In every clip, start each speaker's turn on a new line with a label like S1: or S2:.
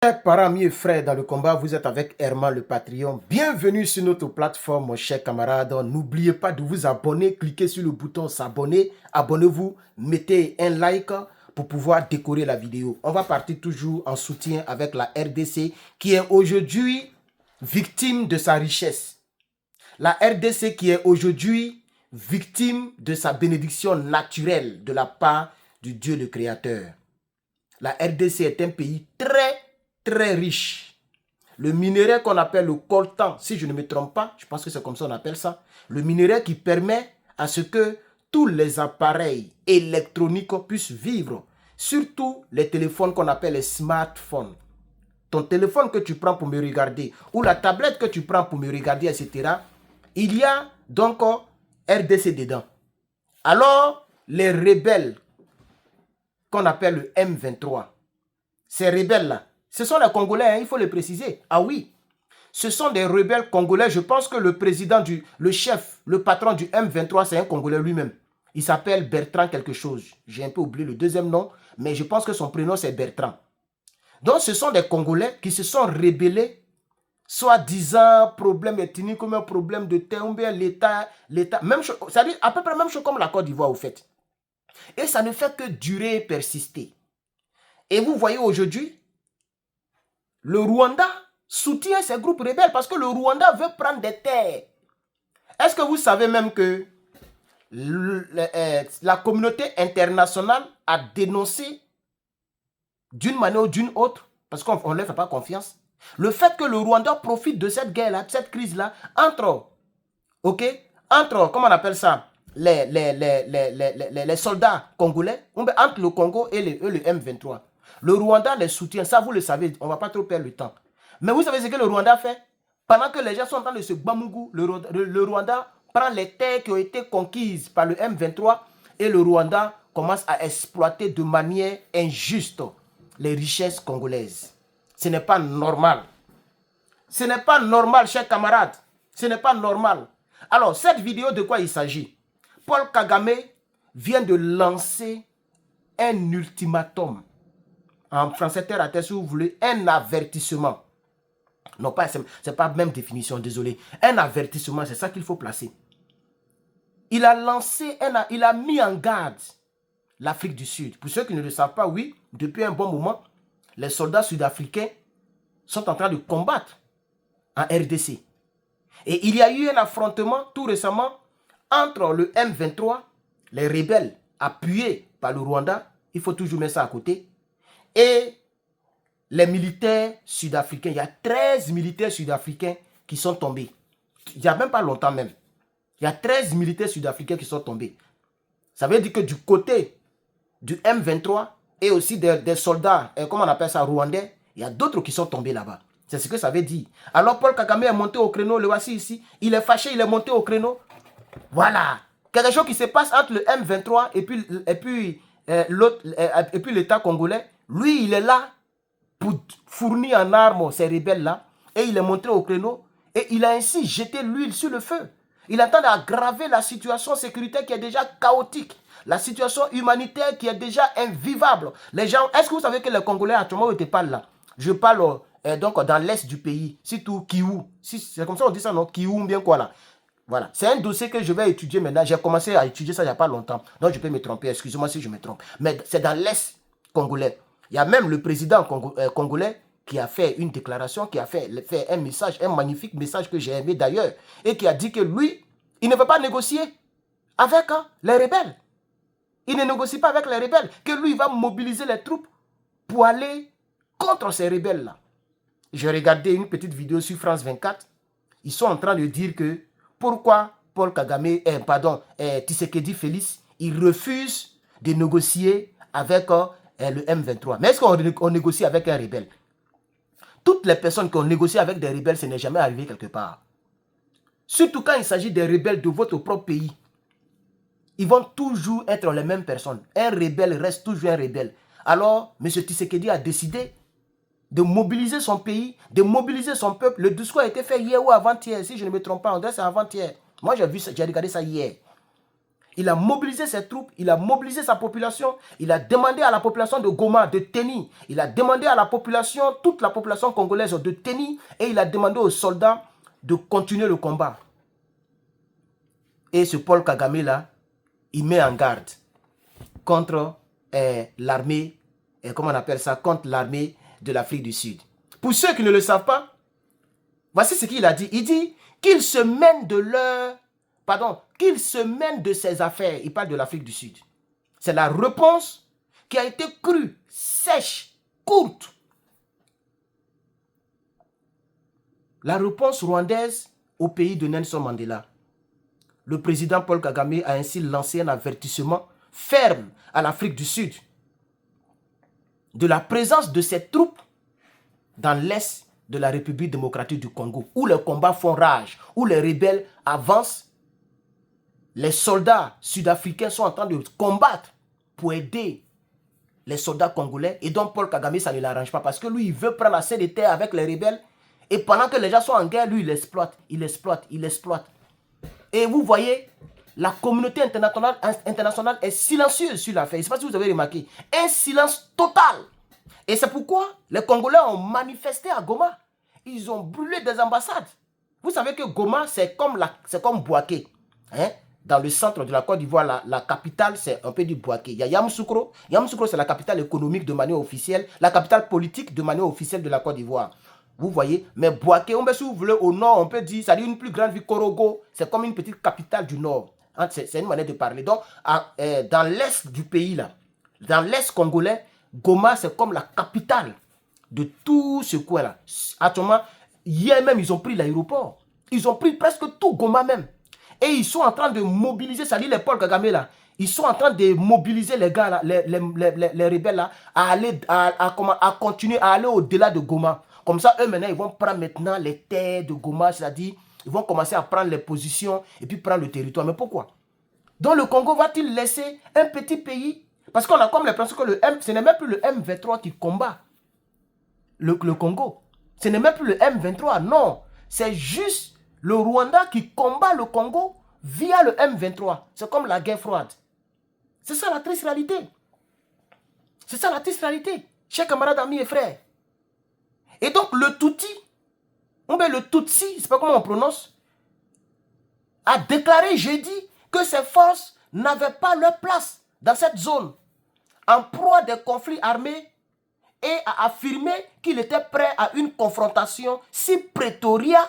S1: Chers parents, amis et frères dans le combat, vous êtes avec Herman le Patreon. Bienvenue sur notre plateforme, mon cher camarade. N'oubliez pas de vous abonner, cliquez sur le bouton s'abonner, abonnez-vous, mettez un like pour pouvoir décorer la vidéo. On va partir toujours en soutien avec la RDC qui est aujourd'hui victime de sa richesse. La RDC qui est aujourd'hui victime de sa bénédiction naturelle de la part du Dieu le Créateur. La RDC est un pays très riche. Le minerai qu'on appelle le coltan, si je ne me trompe pas, je pense que c'est comme ça qu'on appelle ça, le minerai qui permet à ce que tous les appareils électroniques puissent vivre, surtout les téléphones qu'on appelle les smartphones. Ton téléphone que tu prends pour me regarder, ou la tablette que tu prends pour me regarder, etc., il y a donc RDC dedans. Alors, les rebelles qu'on appelle le M23, ces rebelles-là, ce sont les Congolais, hein, il faut le préciser. Ah oui, ce sont des rebelles congolais. Je pense que le président, le chef, le patron du M23, c'est un Congolais lui-même. Il s'appelle Bertrand quelque chose. J'ai un peu oublié le deuxième nom, mais je pense que son prénom c'est Bertrand. Donc ce sont des Congolais qui se sont rebellés, soi-disant problème ethnique, comme un problème de terre, ou bien l'État, même chose, c'est-à-dire à peu près même chose comme la Côte d'Ivoire au fait. Et ça ne fait que durer et persister. Et vous voyez aujourd'hui, le Rwanda soutient ces groupes rebelles parce que le Rwanda veut prendre des terres. Est-ce que vous savez même que la communauté internationale a dénoncé d'une manière ou d'une autre, parce qu'on ne leur fait pas confiance, le fait que le Rwanda profite de cette guerre-là, de cette crise-là, entre, comment on appelle ça, les soldats congolais, entre le Congo et le M23. Le Rwanda les soutient, ça vous le savez, on ne va pas trop perdre le temps. Mais vous savez ce que le Rwanda fait? Pendant que les gens sont en train de se bamougou, le Rwanda prend les terres qui ont été conquises par le M23 et le Rwanda commence à exploiter de manière injuste les richesses congolaises. Ce n'est pas normal. Ce n'est pas normal, chers camarades. Ce n'est pas normal. Alors, cette vidéo, de quoi il s'agit? Paul Kagame vient de lancer un ultimatum. En français terre à terre, si vous voulez, un avertissement. Non, pas, c'est pas même définition, désolé. Un avertissement, c'est ça qu'il faut placer. Il a lancé, il a mis en garde l'Afrique du Sud. Pour ceux qui ne le savent pas, oui, depuis un bon moment, les soldats sud-africains sont en train de combattre en RDC. Et il y a eu un affrontement tout récemment entre le M23, les rebelles appuyés par le Rwanda, il faut toujours mettre ça à côté, et les militaires sud-africains. Il y a 13 militaires sud-africains qui sont tombés. Il n'y a même pas longtemps même. Il y a 13 militaires sud-africains qui sont tombés. Ça veut dire que du côté du M23 et aussi des soldats, comment on appelle ça, rwandais, il y a d'autres qui sont tombés là-bas. C'est ce que ça veut dire. Alors Paul Kagame est monté au créneau, le voici ici. Il est fâché, il est monté au créneau. Voilà. Quelque chose qui se passe entre le M23 et puis l'État congolais. Lui, il est là pour fournir en armes ces rebelles-là. Et il est monté au créneau. Et il a ainsi jeté l'huile sur le feu. Il attend d'aggraver la situation sécuritaire qui est déjà chaotique. La situation humanitaire qui est déjà invivable. Les gens, est-ce que vous savez que les Congolais, actuellement, où je te parle là, je parle donc dans l'est du pays, surtout Kivu. C'est comme ça on dit ça, non? Kivu, bien quoi là. Voilà. C'est un dossier que je vais étudier maintenant. J'ai commencé à étudier ça il n'y a pas longtemps. Donc je peux me tromper, excusez-moi si je me trompe. Mais c'est dans l'est congolais. Il y a même le président congolais qui a fait une déclaration, qui a fait un message, un magnifique message que j'ai aimé d'ailleurs, et qui a dit que lui, il ne veut pas négocier avec les rebelles. Il ne négocie pas avec les rebelles, que lui, il va mobiliser les troupes pour aller contre ces rebelles-là. J'ai regardé une petite vidéo sur France 24. Ils sont en train de dire que pourquoi Paul Kagame, Tshisekedi Félix, il refuse de négocier avec le M23. Mais est-ce qu'on négocie avec un rebelle? Toutes les personnes qui ont négocié avec des rebelles, ce n'est jamais arrivé quelque part. Surtout quand il s'agit des rebelles de votre propre pays. Ils vont toujours être les mêmes personnes. Un rebelle reste toujours un rebelle. Alors, M. Tshisekedi a décidé de mobiliser son pays, de mobiliser son peuple. Le discours a été fait hier ou avant-hier, si je ne me trompe pas. On dirait que c'est avant-hier. Moi, j'ai regardé ça hier. Il a mobilisé ses troupes, il a mobilisé sa population, il a demandé à la population de Goma de tenir, il a demandé à la population, toute la population congolaise de tenir, et il a demandé aux soldats de continuer le combat. Et ce Paul Kagame là, il met en garde contre l'armée, comment on appelle ça, contre l'armée de l'Afrique du Sud. Pour ceux qui ne le savent pas, voici ce qu'il a dit. Il dit qu'ils se mènent de leur... Pardon, qu'ils se mènent de ses affaires. Il parle de l'Afrique du Sud. C'est la réponse qui a été crue, sèche, courte. La réponse rwandaise au pays de Nelson Mandela. Le président Paul Kagame a ainsi lancé un avertissement ferme à l'Afrique du Sud de la présence de ses troupes dans l'est de la République démocratique du Congo, où les combats font rage, où les rebelles avancent. Les soldats sud-africains sont en train de combattre pour aider les soldats congolais. Et donc Paul Kagame, ça ne l'arrange pas parce que lui, il veut prendre assez de terre avec les rebelles. Et pendant que les gens sont en guerre, lui, il exploite, il exploite, il exploite. Et vous voyez, la communauté internationale est silencieuse sur l'affaire. Je ne sais pas si vous avez remarqué. Un silence total. Et c'est pourquoi les Congolais ont manifesté à Goma. Ils ont brûlé des ambassades. Vous savez que Goma, c'est comme Bouaké. Hein? Dans le centre de la Côte d'Ivoire, la capitale, c'est un peu du Bouaké. Il y a Yamoussoukro. Yamoussoukro, c'est la capitale économique de manière officielle, la capitale politique de manière officielle de la Côte d'Ivoire. Vous voyez, mais Bouaké, si vous voulez, au nord, on peut dire, ça dit une plus grande ville, Korogo, c'est comme une petite capitale du nord. Hein, c'est une manière de parler. Donc, dans l'est du pays, là, dans l'est congolais, Goma, c'est comme la capitale de tout ce coin-là. Actuellement, hier même, ils ont pris l'aéroport. Ils ont pris presque tout Goma même. Et ils sont en train de mobiliser, ça dit les Paul Kagame là, ils sont en train de mobiliser les gars là, les rebelles là, à continuer à aller au-delà de Goma. Comme ça, eux maintenant, ils vont prendre maintenant les terres de Goma, c'est-à-dire, ils vont commencer à prendre les positions et puis prendre le territoire. Mais pourquoi? Donc le Congo va-t-il laisser un petit pays? Parce qu'on a comme l'impression que ce n'est même plus le M23 qui combat le Congo. Ce n'est même plus le M23, non. C'est juste le Rwanda qui combat le Congo via le M23. C'est comme la guerre froide. C'est ça la triste réalité. C'est ça la triste réalité. Chers camarades, amis et frères. Et donc le Tutsi, le Tutsi, je ne sais pas comment on prononce, a déclaré jeudi que ses forces n'avaient pas leur place dans cette zone, en proie à des conflits armés, et a affirmé qu'il était prêt à une confrontation si Pretoria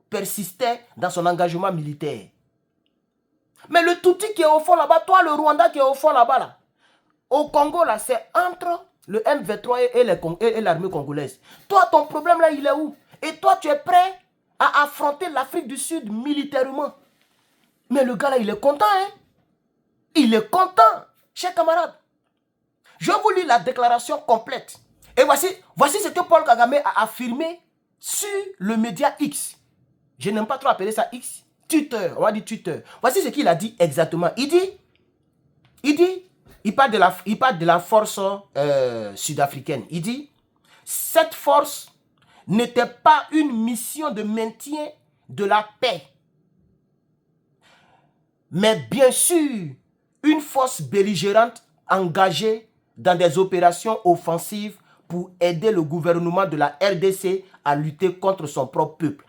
S1: persistait dans son engagement militaire. Mais le Tutsi qui est au fond là-bas, toi le Rwanda qui est au fond là-bas, là, au Congo, là, c'est entre le M23 et l'armée congolaise. Toi, ton problème là, il est où? Et toi, tu es prêt à affronter l'Afrique du Sud militairement. Mais le gars là, il est content, hein? Il est content, chers camarades. Je vous lis la déclaration complète. Et voici ce que Paul Kagame a affirmé sur le média X. Je n'aime pas trop appeler ça X. Twitter, on va dire Twitter. Voici ce qu'il a dit exactement. Il parle de la force sud-africaine. Il dit, cette force n'était pas une mission de maintien de la paix, mais bien sûr, une force belligérante engagée dans des opérations offensives pour aider le gouvernement de la RDC à lutter contre son propre peuple.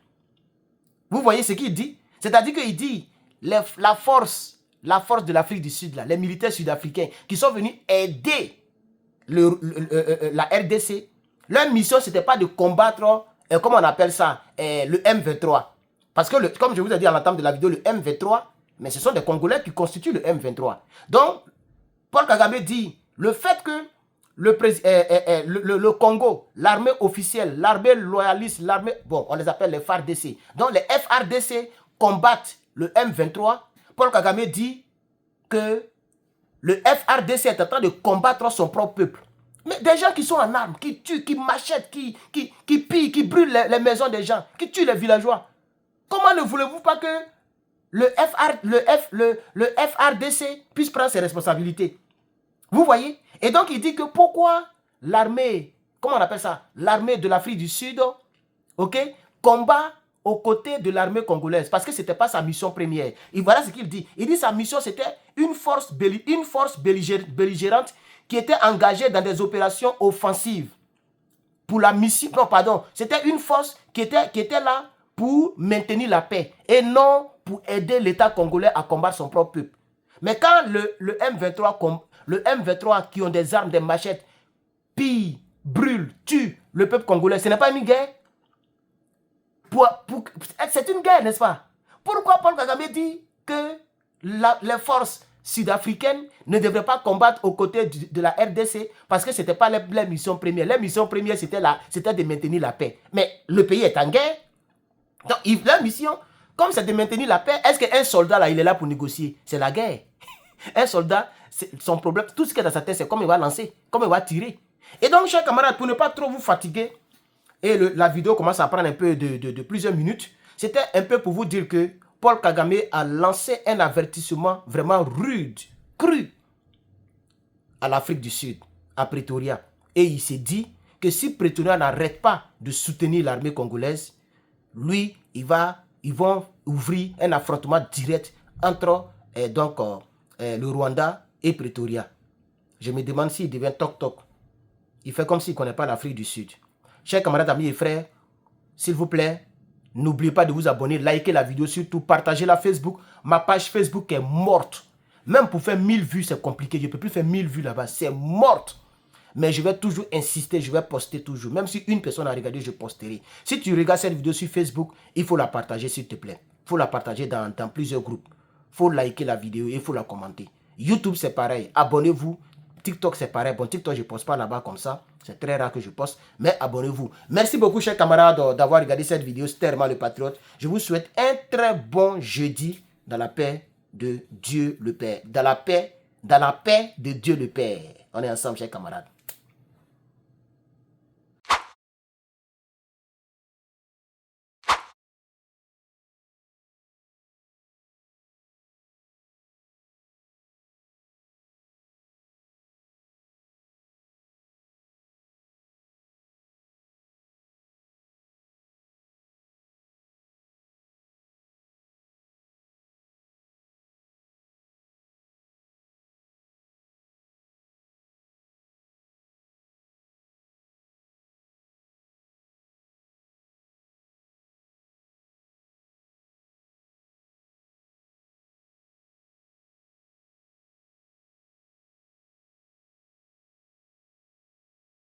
S1: Vous voyez ce qu'il dit? C'est-à-dire qu'il dit, la force de l'Afrique du Sud, là, les militaires sud-africains qui sont venus aider la RDC, leur mission, ce n'était pas de combattre, comment on appelle ça, le M23. Parce que, comme je vous ai dit à l'entame de la vidéo, le M23, mais ce sont des Congolais qui constituent le M23. Donc, Paul Kagame dit, le fait que le Congo, l'armée officielle, l'armée loyaliste, l'armée, bon, on les appelle les FARDC. Donc, les FRDC combattent le M23. Paul Kagame dit que le FRDC est en train de combattre son propre peuple. Mais des gens qui sont en armes, qui tuent, qui machetent, qui pillent, qui brûlent les maisons des gens, qui tuent les villageois. Comment ne voulez-vous pas que le FRDC puisse prendre ses responsabilités? Vous voyez? Et donc il dit que pourquoi l'armée, comment on appelle ça? L'armée de l'Afrique du Sud, ok, combat aux côtés de l'armée congolaise parce que ce n'était pas sa mission première. Et voilà ce qu'il dit. Il dit que sa mission, c'était une force belligérante qui était engagée dans des opérations offensives. Pour la mission, non, pardon, c'était une force qui était là pour maintenir la paix et non pour aider l'État congolais à combattre son propre peuple. Mais quand le M23 qui ont des armes, des machettes, pillent, brûlent, tuent le peuple congolais, ce n'est pas une guerre. C'est une guerre, n'est-ce pas? Pourquoi Paul Kagame dit que les forces sud-africaines ne devraient pas combattre aux côtés de la RDC parce que ce n'était pas leur mission première. Leur mission première, c'était de maintenir la paix. Mais le pays est en guerre. Donc, leur mission, comme c'est de maintenir la paix, est-ce qu'un soldat, là, il est là pour négocier? C'est la guerre. Un soldat, son problème, tout ce qui est dans sa tête, c'est comment il va lancer, comment il va tirer. Et donc, chers camarades, pour ne pas trop vous fatiguer, et la vidéo commence à prendre un peu de plusieurs minutes, c'était un peu pour vous dire que Paul Kagame a lancé un avertissement vraiment rude, cru, à l'Afrique du Sud, à Pretoria. Et il s'est dit que si Pretoria n'arrête pas de soutenir l'armée congolaise, lui, ils vont ouvrir un affrontement direct entre le Rwanda et Pretoria. Je me demande s'il devient toc-toc. Il fait comme s'il ne connaît pas l'Afrique du Sud. Chers camarades, amis et frères, s'il vous plaît, n'oubliez pas de vous abonner, liker la vidéo, surtout partagez la Facebook. Ma page Facebook est morte. Même pour faire 1000 vues, c'est compliqué. Je ne peux plus faire 1000 vues là-bas. C'est morte. Mais je vais toujours insister, je vais poster toujours. Même si une personne a regardé, je posterai. Si tu regardes cette vidéo sur Facebook, il faut la partager s'il te plaît. Il faut la partager dans plusieurs groupes. Il faut liker la vidéo et il faut la commenter. YouTube, c'est pareil. Abonnez-vous. TikTok, c'est pareil. Bon, TikTok, je ne poste pas là-bas comme ça. C'est très rare que je poste. Mais abonnez-vous. Merci beaucoup, chers camarades, d'avoir regardé cette vidéo. C'était Herman le Patriote. Je vous souhaite un très bon jeudi dans la paix de Dieu le Père. Dans la paix de Dieu le Père. On est ensemble, chers camarades.